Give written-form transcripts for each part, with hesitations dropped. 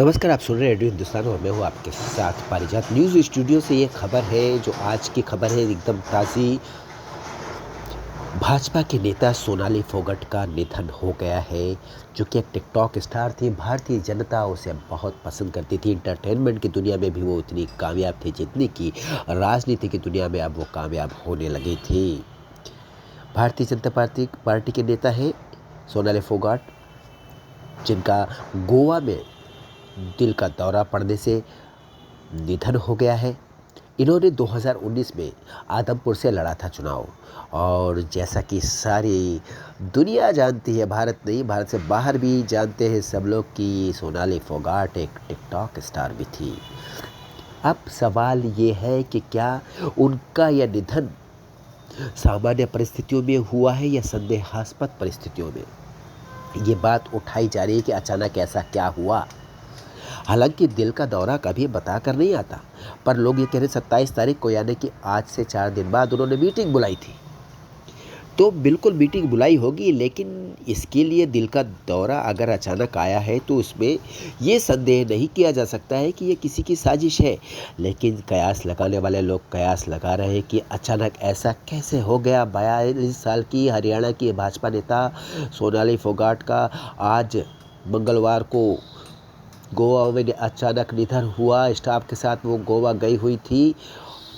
नमस्कार, आप सुन रहे हैं रेडियो हिंदुस्तान और मैं हूँ आपके साथ पारिजात। न्यूज़ स्टूडियो से ये खबर है, जो आज की खबर है एकदम ताज़ी। भाजपा के नेता सोनाली फोगट का निधन हो गया है, जो कि एक टिकटॉक स्टार थी। भारतीय जनता उसे बहुत पसंद करती थी। एंटरटेनमेंट की दुनिया में भी वो उतनी कामयाब थी जितनी कि राजनीति की दुनिया में अब वो कामयाब होने लगी थी। भारतीय जनता पार्टी के नेता है सोनाली फोगाट, जिनका गोवा में दिल का दौरा पड़ने से निधन हो गया है। इन्होंने 2019 में आदमपुर से लड़ा था चुनाव, और जैसा कि सारी दुनिया जानती है, भारत नहीं भारत से बाहर भी जानते हैं सब लोग कि सोनाली फोगाट एक टिकटॉक स्टार भी थी। अब सवाल ये है कि क्या उनका यह निधन सामान्य परिस्थितियों में हुआ है या संदेहास्पद परिस्थितियों में? ये बात उठाई जा रही है कि अचानक ऐसा क्या हुआ। हालांकि दिल का दौरा कभी बताकर नहीं आता, पर लोग ये कह रहे 27 तारीख को, यानी कि आज से 4 दिन बाद उन्होंने मीटिंग बुलाई थी। तो बिल्कुल मीटिंग बुलाई होगी, लेकिन इसके लिए दिल का दौरा अगर अचानक आया है तो उसमें ये संदेह नहीं किया जा सकता है कि ये किसी की साजिश है। लेकिन कयास लगाने वाले लोग कयास लगा रहे हैं कि अचानक ऐसा कैसे हो गया। 42 साल की हरियाणा की भाजपा नेता सोनाली फोगाट का आज मंगलवार को गोवा में अचानक निधन हुआ। स्टाफ के साथ वो गोवा गई हुई थी।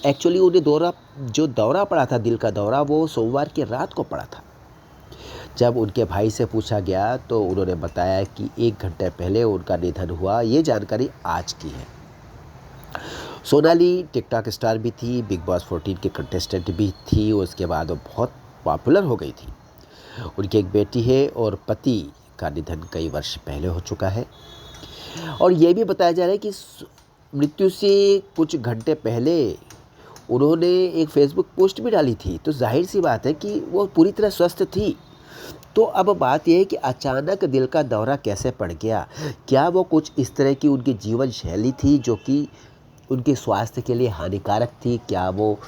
एक्चुअली उन्हें दौरा पड़ा था, दिल का दौरा, वो सोमवार की रात को पड़ा था। जब उनके भाई से पूछा गया तो उन्होंने बताया कि 1 घंटे पहले उनका निधन हुआ। ये जानकारी आज की है। सोनाली टिकटॉक स्टार भी थी, बिग बॉस 14 की कंटेस्टेंट भी थी। उसके बाद वो बहुत पॉपुलर हो गई थी। उनकी एक बेटी है और पति का निधन कई वर्ष पहले हो चुका है। और ये भी बताया जा रहा है कि मृत्यु से कुछ घंटे पहले उन्होंने एक फेसबुक पोस्ट भी डाली थी, तो जाहिर सी बात है कि वो पूरी तरह स्वस्थ थी। तो अब बात यह है कि अचानक दिल का दौरा कैसे पड़ गया। क्या वो कुछ इस तरह की उनकी जीवन शैली थी जो कि उनके स्वास्थ्य के लिए हानिकारक थी? क्या वो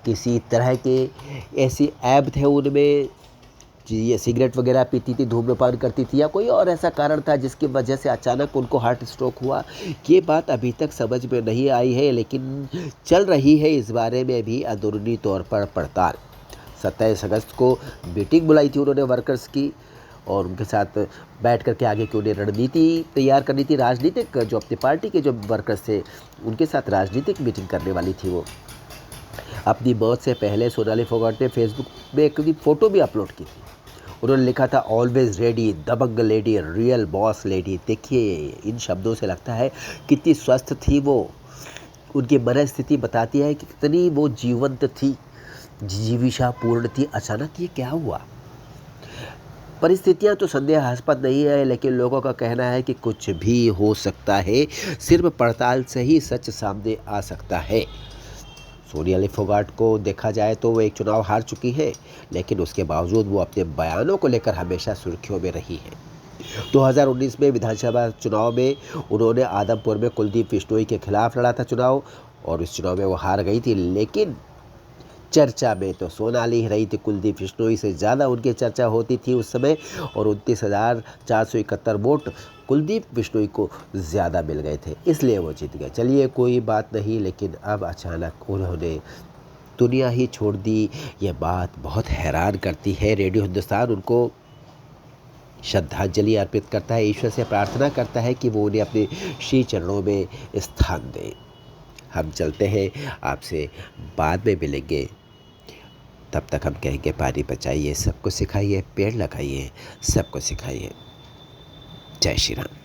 किसी तरह के ऐसे ऐब थे उनमें, जी, ये सिगरेट वगैरह पीती थी, धूम्रपान करती थी, या कोई और ऐसा कारण था जिसकी वजह से अचानक उनको हार्ट स्ट्रोक हुआ? ये बात अभी तक समझ में नहीं आई है, लेकिन चल रही है इस बारे में भी अंदरूनी तौर पर पड़ताल। 27 अगस्त को मीटिंग बुलाई थी उन्होंने वर्कर्स की, और उनके साथ बैठ करके आगे की उन्हें रणनीति तैयार करनी थी। राजनीतिक जो अपनी पार्टी के जो वर्कर्स थे उनके साथ राजनीतिक मीटिंग करने वाली थी वो। अपनी मौत से पहले सोनाली फोगाट ने फेसबुक में एक फ़ोटो भी अपलोड की थी। उन्होंने लिखा था, ऑलवेज रेडी, दबंग लेडी, रियल बॉस लेडी। देखिए, इन शब्दों से लगता है कितनी स्वस्थ थी वो। उनकी मनस्थिति बताती है कि कितनी वो जीवंत थी, जीविशापूर्ण थी। अचानक ये क्या हुआ? परिस्थितियां तो संदेहास्पद नहीं है, लेकिन लोगों का कहना है कि कुछ भी हो सकता है। सिर्फ पड़ताल से ही सच सामने आ सकता है। सोनाली फोगाट को देखा जाए तो वो एक चुनाव हार चुकी है, लेकिन उसके बावजूद वो अपने बयानों को लेकर हमेशा सुर्खियों में रही है। 2019 में विधानसभा चुनाव में उन्होंने आदमपुर में कुलदीप बिश्नोई के खिलाफ लड़ा था चुनाव, और इस चुनाव में वो हार गई थी। लेकिन चर्चा में तो सोनाली ही रही थी। कुलदीप बिश्नोई से ज़्यादा उनकी चर्चा होती थी उस समय, और 29,471 वोट कुलदीप बिश्नोई को ज़्यादा मिल गए थे, इसलिए वो जीत गए। चलिए, कोई बात नहीं, लेकिन अब अचानक उन्होंने दुनिया ही छोड़ दी। ये बात बहुत हैरान करती है। रेडियो हिंदुस्तान उनको श्रद्धांजलि अर्पित करता है, ईश्वर से प्रार्थना करता है कि वो उन्हें अपने श्री चरणों में स्थान दें। हम चलते हैं, आपसे बाद में मिलेंगे। तब तक हम कहेंगे, पानी बचाइए, सबको सिखाइए, पेड़ लगाइए, सबको सिखाइए। जय श्री राम।